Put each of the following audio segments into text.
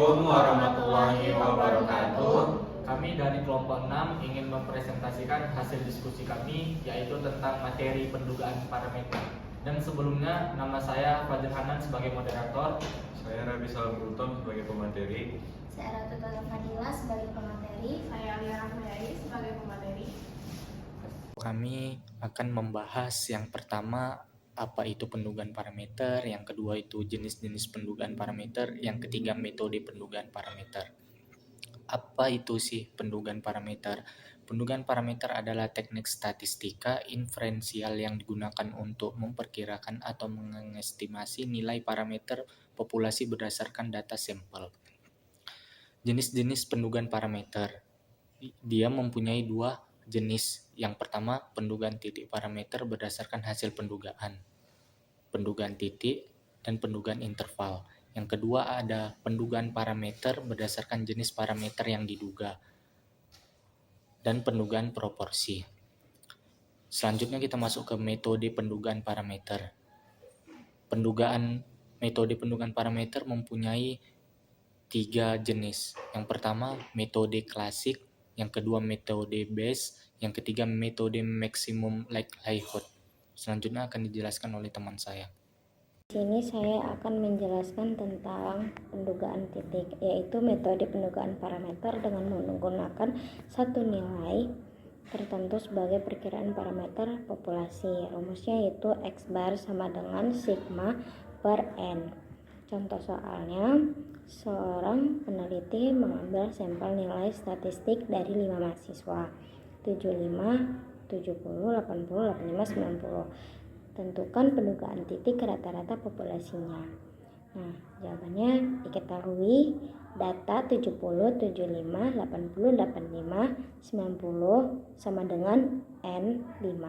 Assalamualaikum warahmatullahi wabarakatuh. Kami dari kelompok 6 ingin mempresentasikan hasil diskusi kami, yaitu tentang materi pendugaan parameter. Dan sebelumnya, nama saya Fajar Hanan sebagai moderator. Saya Rabi Salam Gultom sebagai pemateri. Saya Ratu Tata Fadila sebagai pemateri. Saya Alia Rahmayai sebagai pemateri. Kami akan membahas yang pertama, apa itu pendugaan parameter, yang kedua itu jenis-jenis pendugaan parameter, yang ketiga metode pendugaan parameter. Apa itu sih pendugaan parameter? Pendugaan parameter adalah teknik statistika inferensial yang digunakan untuk memperkirakan atau mengestimasi nilai parameter populasi berdasarkan data sampel. Jenis-jenis pendugaan parameter. Dia mempunyai dua jenis. Yang pertama, pendugaan titik parameter berdasarkan hasil pendugaan titik, dan pendugaan interval. Yang kedua ada pendugaan parameter berdasarkan jenis parameter yang diduga, dan pendugaan proporsi. Selanjutnya kita masuk ke metode pendugaan parameter. Metode pendugaan parameter mempunyai 3 jenis. Yang pertama metode klasik, yang kedua metode Bayes, yang ketiga metode maximum likelihood. Selanjutnya akan dijelaskan oleh teman saya. Di sini saya akan menjelaskan tentang pendugaan titik, yaitu metode pendugaan parameter dengan menggunakan satu nilai tertentu sebagai perkiraan parameter populasi. Rumusnya yaitu X bar sama dengan sigma per N. Contoh soalnya, seorang peneliti mengambil sampel nilai statistik dari 5 mahasiswa, 75, 70, 80, 85, 90. Tentukan pendugaan titik rata-rata populasinya. Nah, jawabannya diketahui data 70, 75, 80, 85, 90 sama dengan N5.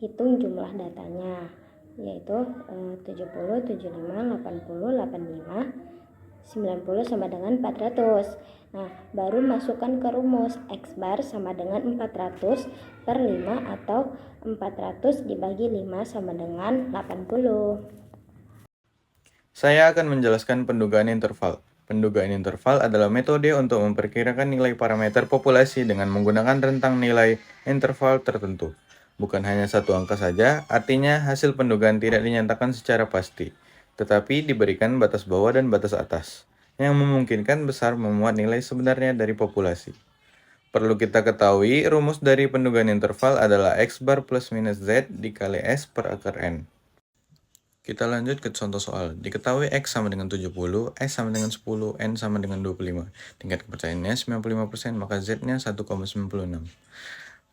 Hitung jumlah datanya, yaitu 70, 75, 80, 85, 90 sama dengan 400. Nah, baru masukkan ke rumus X bar sama dengan 400 per 5 atau 400 dibagi 5 sama dengan 80. Saya akan menjelaskan pendugaan interval. Pendugaan interval adalah metode untuk memperkirakan nilai parameter populasi dengan menggunakan rentang nilai interval tertentu. Bukan hanya satu angka saja, artinya hasil pendugaan tidak dinyatakan secara pasti, tetapi diberikan batas bawah dan batas atas, yang memungkinkan besar memuat nilai sebenarnya dari populasi. Perlu kita ketahui, rumus dari pendugaan interval adalah X bar plus minus Z dikali S per akar N. Kita lanjut ke contoh soal. Diketahui X sama dengan 70, S sama dengan 10, N sama dengan 25. Tingkat kepercayaannya 95%, maka Z-nya 1,96.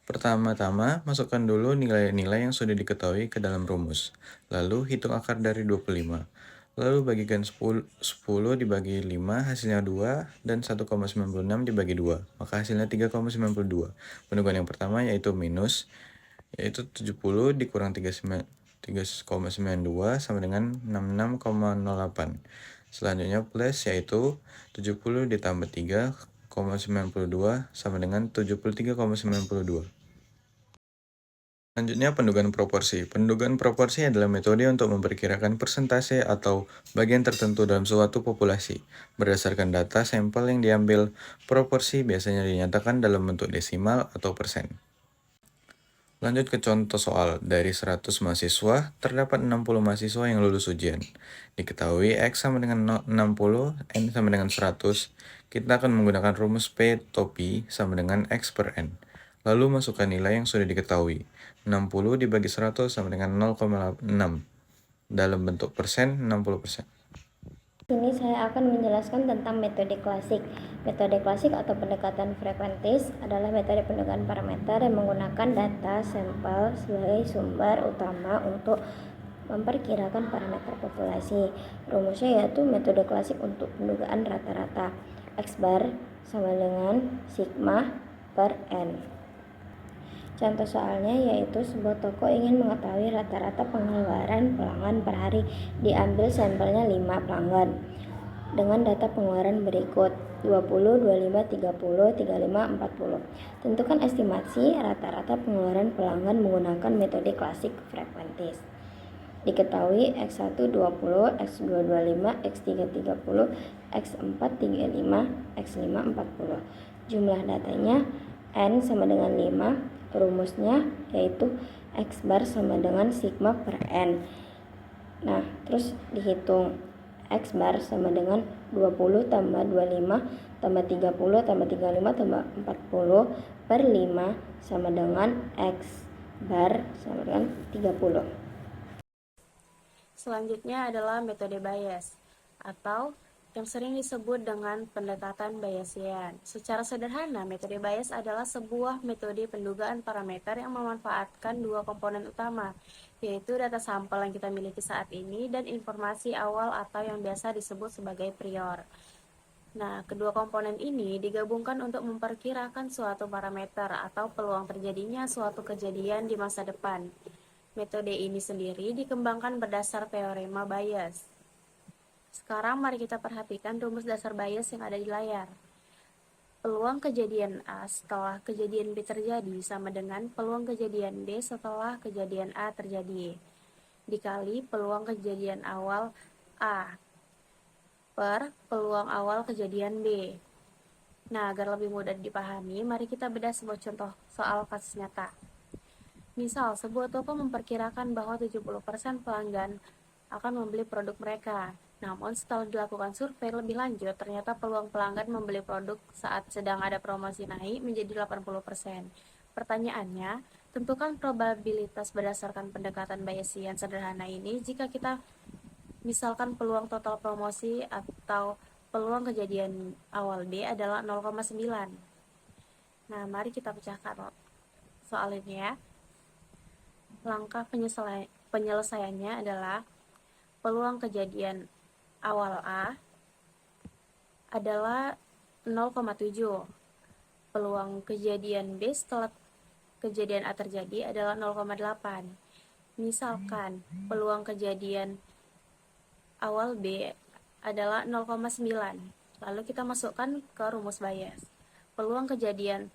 Pertama-tama, masukkan dulu nilai-nilai yang sudah diketahui ke dalam rumus. Lalu, hitung akar dari 25. Lalu, bagikan 10 dibagi 5, hasilnya 2, dan 1,96 dibagi 2. Maka hasilnya 3,92. Pendugaan yang pertama yaitu minus, yaitu 70 dikurang 3,92 sama dengan 66,08. Selanjutnya plus, yaitu 70 ditambah 3,92 sama dengan 73,92. Selanjutnya pendugaan proporsi. Pendugaan proporsi adalah metode untuk memperkirakan persentase atau bagian tertentu dalam suatu populasi. Berdasarkan data sampel yang diambil, proporsi biasanya dinyatakan dalam bentuk desimal atau persen. Lanjut ke contoh soal. Dari 100 mahasiswa, terdapat 60 mahasiswa yang lulus ujian. Diketahui X sama dengan 60, N sama dengan 100. Kita akan menggunakan rumus P atau Pi sama dengan X per N. Lalu masukkan nilai yang sudah diketahui. 60 dibagi 100 sama dengan 0,6. Dalam bentuk persen, 60%. Sini saya akan menjelaskan tentang metode klasik. Metode klasik atau pendekatan frekuentis adalah metode pendugaan parameter yang menggunakan data sampel sebagai sumber utama untuk memperkirakan parameter populasi. Rumusnya yaitu metode klasik untuk pendugaan rata-rata. X bar sama dengan sigma per N. Contoh soalnya yaitu sebuah toko ingin mengetahui rata-rata pengeluaran pelanggan per hari. Diambil sampelnya 5 pelanggan dengan data pengeluaran berikut 20, 25, 30, 35, 40. Tentukan estimasi rata-rata pengeluaran pelanggan menggunakan metode klasik frekuentis. Diketahui X1 20, X2 25, X3 30, X4 35, X5 40. Jumlah datanya N sama dengan 5. Rumusnya yaitu X bar sama dengan sigma per N. Nah, terus dihitung X bar sama dengan 20 tambah 25 tambah 30 tambah 35 tambah 40 per 5 sama dengan X bar sama dengan 30. Selanjutnya adalah metode Bayes, atau yang sering disebut dengan pendekatan Bayesian. Secara sederhana, metode Bayes adalah sebuah metode pendugaan parameter yang memanfaatkan dua komponen utama, yaitu data sampel yang kita miliki saat ini dan informasi awal atau yang biasa disebut sebagai prior. Nah, kedua komponen ini digabungkan untuk memperkirakan suatu parameter atau peluang terjadinya suatu kejadian di masa depan. Metode ini sendiri dikembangkan berdasar teorema Bayes. Sekarang mari kita perhatikan rumus dasar Bayes yang ada di layar. Peluang kejadian A setelah kejadian B terjadi sama dengan peluang kejadian B setelah kejadian A terjadi, dikali peluang kejadian awal A per peluang awal kejadian B. Nah, agar lebih mudah dipahami, mari kita bedah sebuah contoh soal kasus nyata. Misal, sebuah toko memperkirakan bahwa 70% pelanggan akan membeli produk mereka. Namun, setelah dilakukan survei lebih lanjut, ternyata peluang pelanggan membeli produk saat sedang ada promosi naik menjadi 80%. Pertanyaannya, tentukan probabilitas berdasarkan pendekatan Bayesian sederhana ini jika kita misalkan peluang total promosi atau peluang kejadian awal B adalah 0,9. Nah, mari kita pecahkan soal ini ya. Langkah penyelesaiannya adalah peluang kejadian awal A adalah 0,7. Peluang kejadian B setelah kejadian A terjadi adalah 0,8. Misalkan peluang kejadian awal B adalah 0,9. Lalu kita masukkan ke rumus Bayes. Peluang kejadian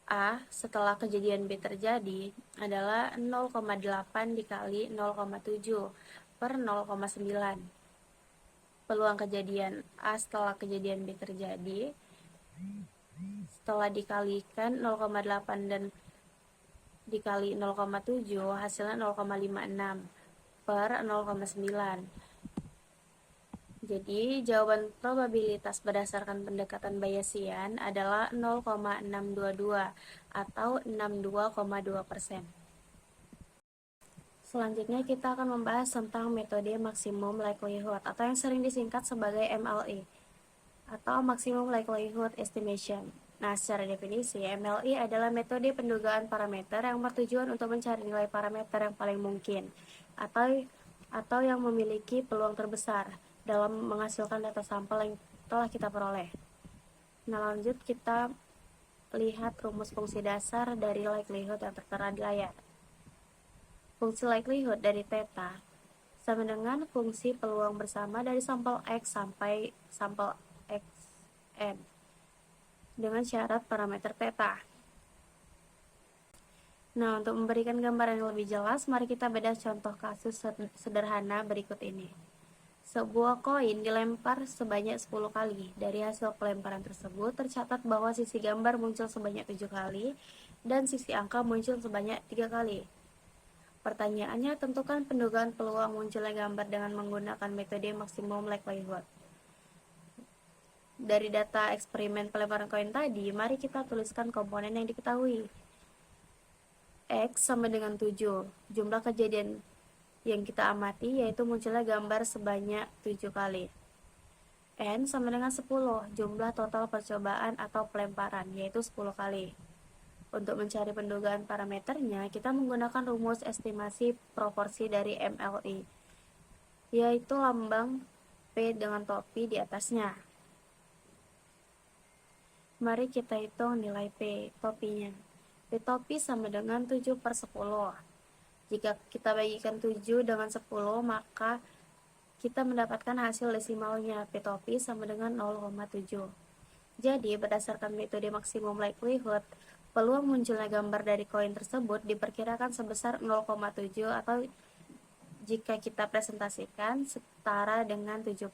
A setelah kejadian B terjadi adalah 0,8 dikali 0,7 per 0,9. Peluang kejadian A setelah kejadian B terjadi setelah dikalikan 0,8 dan dikali 0,7 hasilnya 0,56 per 0,9. Jadi, jawaban probabilitas berdasarkan pendekatan Bayesian adalah 0,622 atau 62,2%. Selanjutnya kita akan membahas tentang metode maximum likelihood atau yang sering disingkat sebagai MLE atau maximum likelihood estimation. Nah, secara definisi, MLE adalah metode pendugaan parameter yang bertujuan untuk mencari nilai parameter yang paling mungkin atau yang memiliki peluang terbesar dalam menghasilkan data sampel yang telah kita peroleh. Nah, lanjut kita lihat rumus fungsi dasar dari likelihood yang tertera di layar. Fungsi likelihood dari theta sama dengan fungsi peluang bersama dari sampel X sampai sampel Xn dengan syarat parameter theta. Nah, untuk memberikan gambaran yang lebih jelas, mari kita bedah contoh kasus sederhana berikut ini. Sebuah koin dilempar sebanyak 10 kali. Dari hasil pelemparan tersebut, tercatat bahwa sisi gambar muncul sebanyak 7 kali dan sisi angka muncul sebanyak 3 kali. Pertanyaannya, tentukan pendugaan peluang munculnya gambar dengan menggunakan metode maximum likelihood. Dari data eksperimen pelemparan koin tadi, mari kita tuliskan komponen yang diketahui. X sama dengan 7, jumlah kejadian yang kita amati yaitu munculnya gambar sebanyak 7 kali. N sama dengan 10, jumlah total percobaan atau pelemparan yaitu 10 kali. Untuk mencari pendugaan parameternya, kita menggunakan rumus estimasi proporsi dari MLE, yaitu lambang P dengan topi di atasnya. Mari kita hitung nilai P topinya. P topi sama dengan 7 per 10. Jika kita bagikan 7 dengan 10, maka kita mendapatkan hasil desimalnya. P topi sama dengan 0,7. Jadi, berdasarkan metode maximum likelihood, peluang munculnya gambar dari koin tersebut diperkirakan sebesar 0,7 atau jika kita presentasikan setara dengan 70%.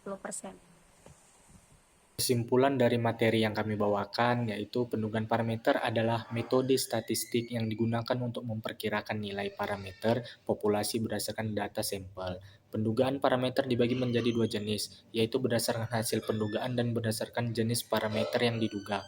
Kesimpulan dari materi yang kami bawakan yaitu pendugaan parameter adalah metode statistik yang digunakan untuk memperkirakan nilai parameter populasi berdasarkan data sampel. Pendugaan parameter dibagi menjadi dua jenis, yaitu berdasarkan hasil pendugaan dan berdasarkan jenis parameter yang diduga.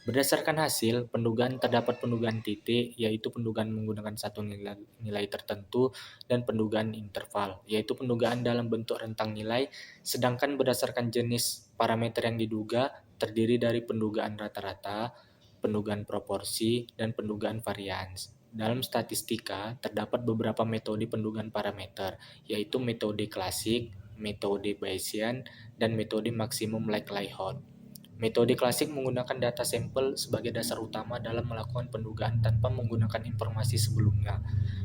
Berdasarkan hasil, pendugaan terdapat pendugaan titik, yaitu pendugaan menggunakan satu nilai tertentu, dan pendugaan interval, yaitu pendugaan dalam bentuk rentang nilai, sedangkan berdasarkan jenis parameter yang diduga terdiri dari pendugaan rata-rata, pendugaan proporsi, dan pendugaan varians. Dalam statistika, terdapat beberapa metode pendugaan parameter, yaitu metode klasik, metode Bayesian, dan metode maksimum likelihood. Metode klasik menggunakan data sampel sebagai dasar utama dalam melakukan pendugaan tanpa menggunakan informasi sebelumnya.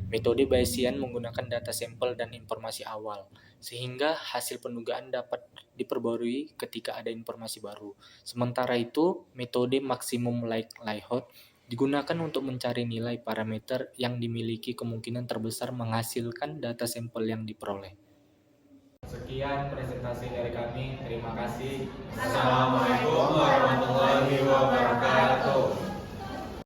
Metode Bayesian menggunakan data sampel dan informasi awal, sehingga hasil pendugaan dapat diperbarui ketika ada informasi baru. Sementara itu, metode maksimum likelihood digunakan untuk mencari nilai parameter yang dimiliki kemungkinan terbesar menghasilkan data sampel yang diperoleh. Sekian presentasi dari kami. Terima kasih. Assalamualaikum.